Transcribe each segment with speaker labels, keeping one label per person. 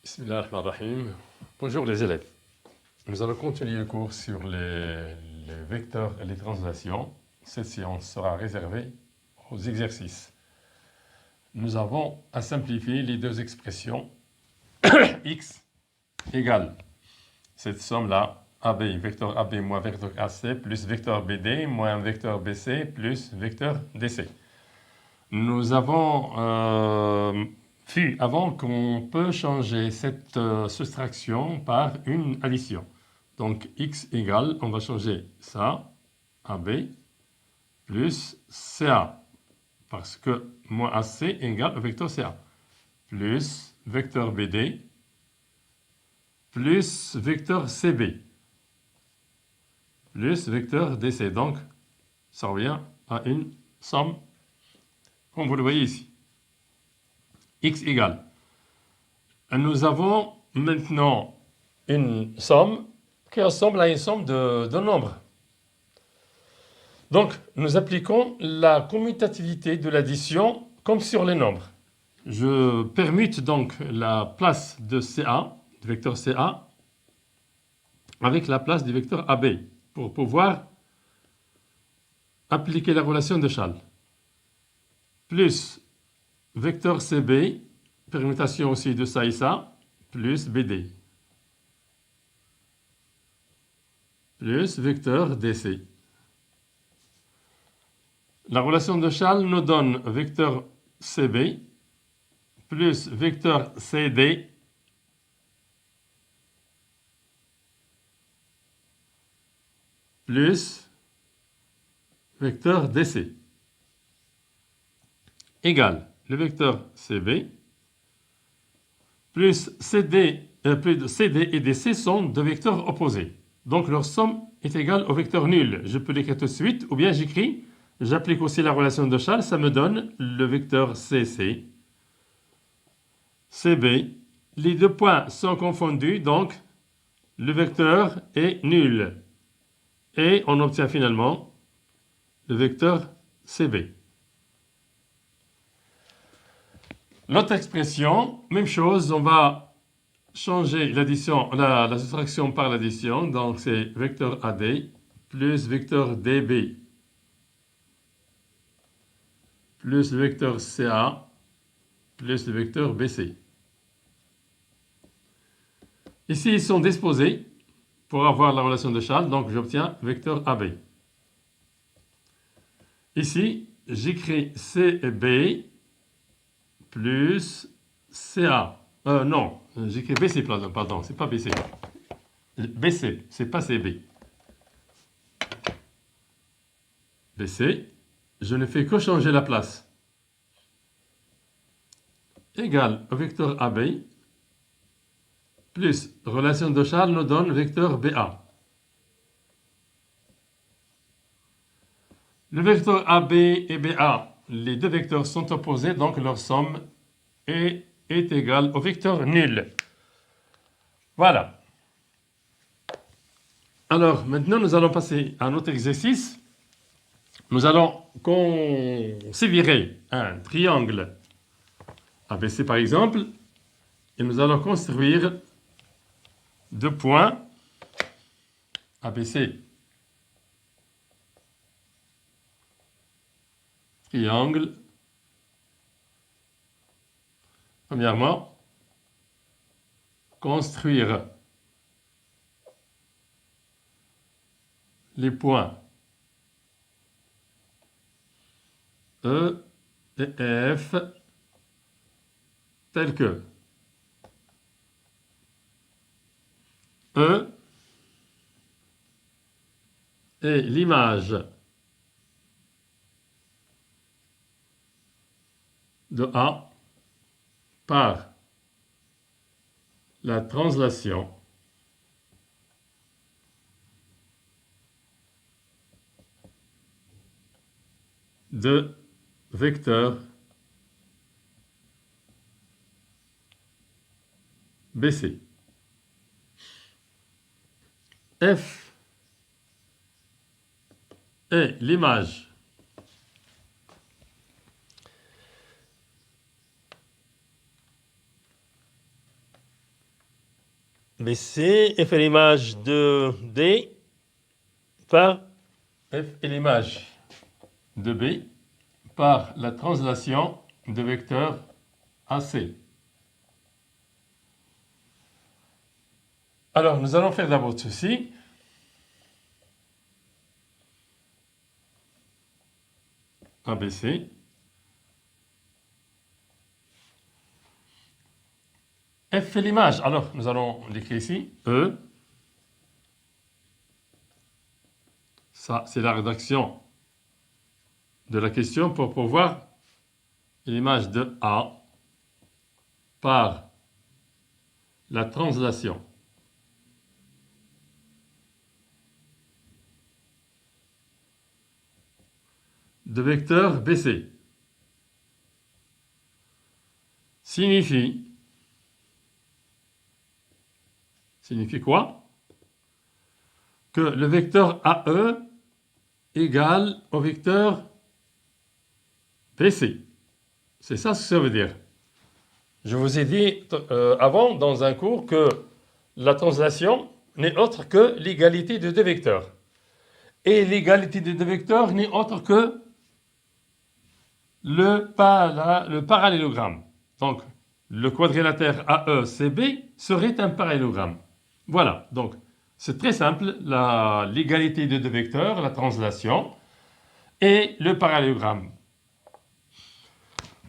Speaker 1: Bismillah ar-Rahman ar-Rahim. Bonjour les élèves. Nous allons continuer le cours sur les vecteurs et les translations. Cette séance sera réservée aux exercices. Nous avons à simplifier les deux expressions x égale cette somme-là, AB, vecteur AB moins vecteur AC plus vecteur BD moins vecteur BC plus vecteur DC. Nous avons vu avant qu'on peut changer cette soustraction par une addition. Donc x égale, on va changer ça, AB, plus CA, parce que moins AC égale au vecteur CA, plus vecteur BD, plus vecteur CB, plus vecteur DC. Donc, ça revient à une somme, comme vous le voyez ici. X égale. Nous avons maintenant une somme qui ressemble à une somme de nombres. Donc, nous appliquons la commutativité de l'addition comme sur les nombres. Je permute donc la place de CA, du vecteur CA, avec la place du vecteur AB, pour pouvoir appliquer la relation de Chasles. Plus vecteur CB, permutation aussi de ça et ça, plus BD. Plus vecteur DC. La relation de Chasles nous donne vecteur CB plus vecteur CD plus vecteur DC égale le vecteur CB plus CD et DC sont deux vecteurs opposés. Donc leur somme est égale au vecteur nul. Je peux l'écrire tout de suite, ou bien j'applique aussi la relation de Chasles, ça me donne le vecteur CC, CB. Les deux points sont confondus, donc le vecteur est nul. Et on obtient finalement le vecteur CB. L'autre expression, même chose, on va changer l'addition, la soustraction par l'addition. Donc c'est vecteur AD plus vecteur DB plus le vecteur CA plus le vecteur BC. Ici, ils sont disposés pour avoir la relation de Chasles, donc j'obtiens vecteur AB. Ici, j'écris CB plus CA. Non, j'écris BC, pardon, c'est pas BC. BC, c'est pas CB. BC, je ne fais que changer la place. Égal au vecteur AB plus relation de Chasles nous donne vecteur BA. Le vecteur AB et BA, les deux vecteurs sont opposés, donc leur somme est égale au vecteur nul. Voilà. Alors, maintenant, nous allons passer à un autre exercice. Nous allons considérer un triangle ABC, par exemple, et nous allons construire deux points ABC. Triangle. Premièrement, construire les points E et F tels que E est l'image de A par la translation de vecteur BC. F est l'image
Speaker 2: BC, F est l'image de D par
Speaker 1: F est l'image de B par la translation de vecteur AC. Alors, nous allons faire d'abord ceci. ABC. F est l'image. Alors, nous allons l'écrire ici. E. Ça, c'est la rédaction de la question pour pouvoir l'image de A par la translation de vecteur BC signifie quoi? Que le vecteur AE égale au vecteur BC. C'est ça ce que ça veut dire. Je vous ai dit avant dans un cours que la translation n'est autre que l'égalité de deux vecteurs. Et l'égalité de deux vecteurs n'est autre que le parallélogramme. Donc, le quadrilatère AECB serait un parallélogramme. Voilà, donc c'est très simple, l'égalité de deux vecteurs, la translation, et le parallélogramme.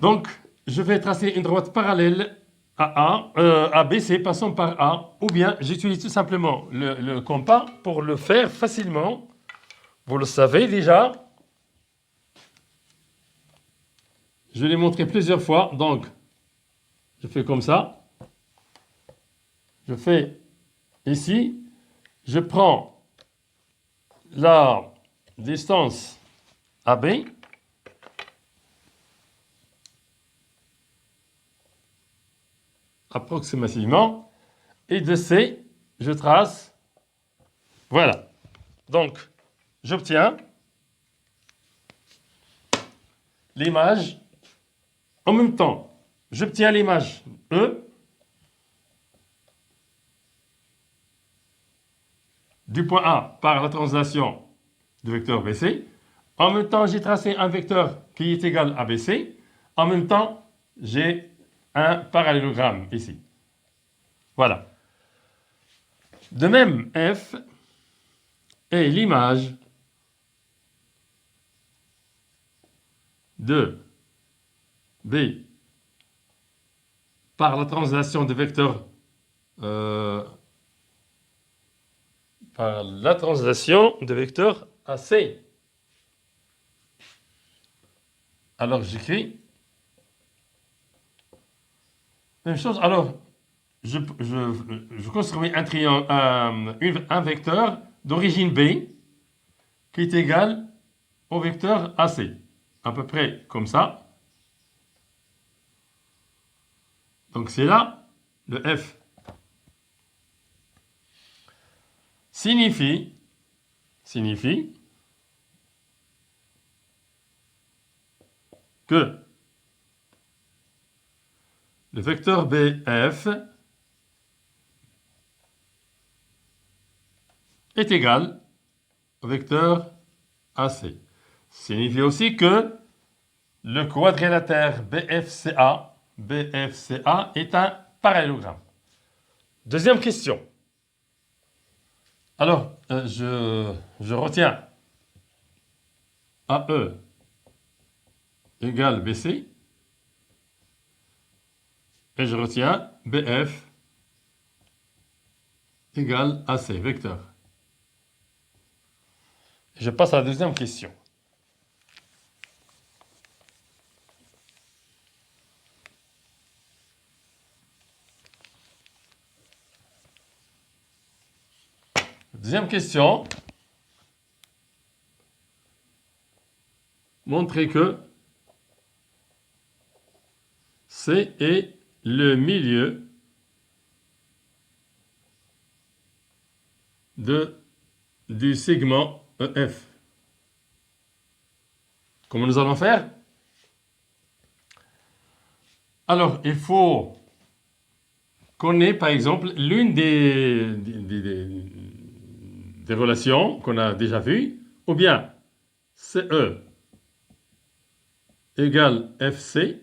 Speaker 1: Donc, je vais tracer une droite parallèle à BC, passant par A, ou bien j'utilise tout simplement le compas pour le faire facilement. Vous le savez déjà. Je l'ai montré plusieurs fois, donc je fais comme ça. Je fais ici, je prends la distance AB, approximativement, et de C, je trace, voilà. Donc, j'obtiens l'image, en même temps, j'obtiens l'image E du point A par la translation du vecteur BC. En même temps, j'ai tracé un vecteur qui est égal à BC. En même temps, j'ai un parallélogramme ici. Voilà. De même, F est l'image de B par la translation de vecteur AC. Alors j'écris même chose. Alors je construis un triangle, un vecteur d'origine B qui est égal au vecteur AC, à peu près comme ça. Donc c'est là le F signifie que le vecteur BF est égal au vecteur AC. Signifie aussi que le quadrilatère BFCA est un parallélogramme. Deuxième question. Alors, je retiens AE égale BC et je retiens BF égale AC, vecteur. Je passe à la deuxième question. Deuxième question. Montrer que C est le milieu du segment EF. Comment nous allons faire? Alors, il faut connaît par exemple l'une des relations qu'on a déjà vues, ou bien CE égale FC,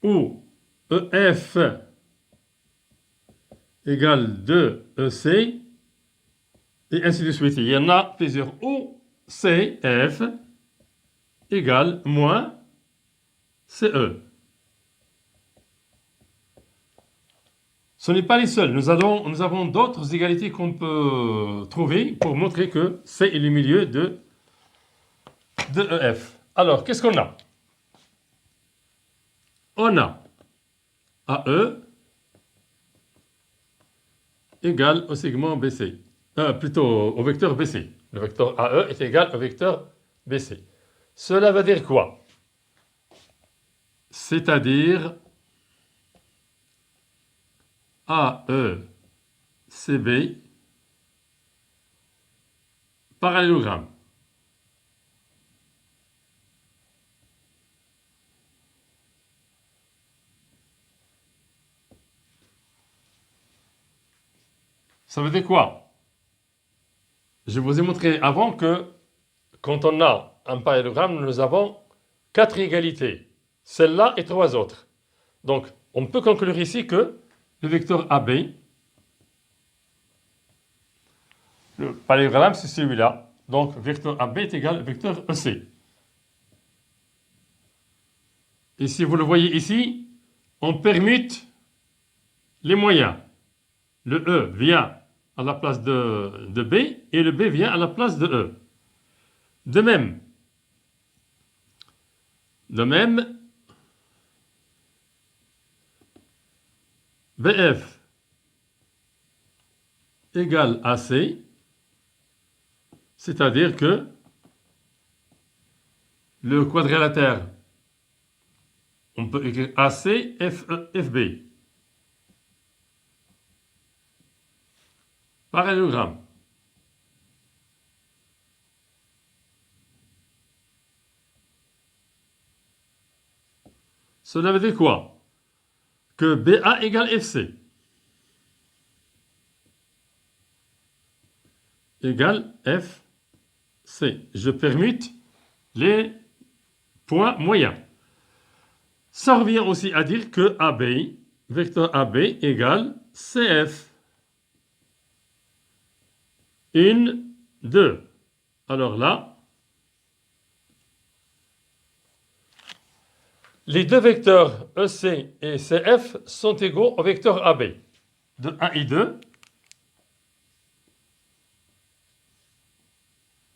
Speaker 1: ou EF égale 2EC, et ainsi de suite. Il y en a plusieurs. Ou CF égale moins CE. Ce n'est pas les seuls. Nous avons d'autres égalités qu'on peut trouver pour montrer que C est le milieu de EF. Alors, qu'est-ce qu'on a? On a AE égale au segment BC. Plutôt au vecteur BC. Le vecteur AE est égal au vecteur BC. Cela veut dire quoi? C'est-à-dire AECB parallélogramme. Ça veut dire quoi? Je vous ai montré avant que quand on a un parallélogramme, nous avons 4 égalités. Celle-là et 3 autres. Donc, on peut conclure ici que le vecteur AB, le parallélogramme, c'est celui-là. Donc, vecteur AB est égal au vecteur EC. Et si vous le voyez ici, on permute les moyens. Le E vient à la place de B et le B vient à la place de E. De même, BF égale AC, c'est-à-dire que le quadrilatère, on peut écrire AC, FE, FB. Parallélogramme. Cela veut dire quoi? Que BA égale FC égale FC. Je permute les points moyens. Ça revient aussi à dire que AB, vecteur AB égale CF. 1, 2. Alors là, les deux vecteurs EC et CF sont égaux au vecteur AB. De 1 et 2,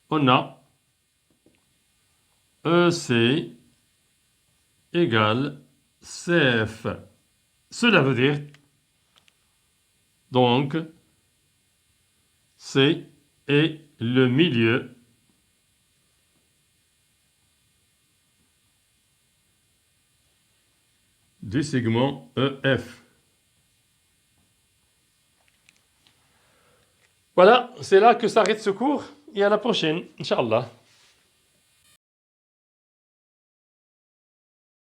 Speaker 1: on a EC égale CF. Cela veut dire, donc, C est le milieu du segment EF. Voilà, c'est là que s'arrête ce cours et à la prochaine, Inch'Allah.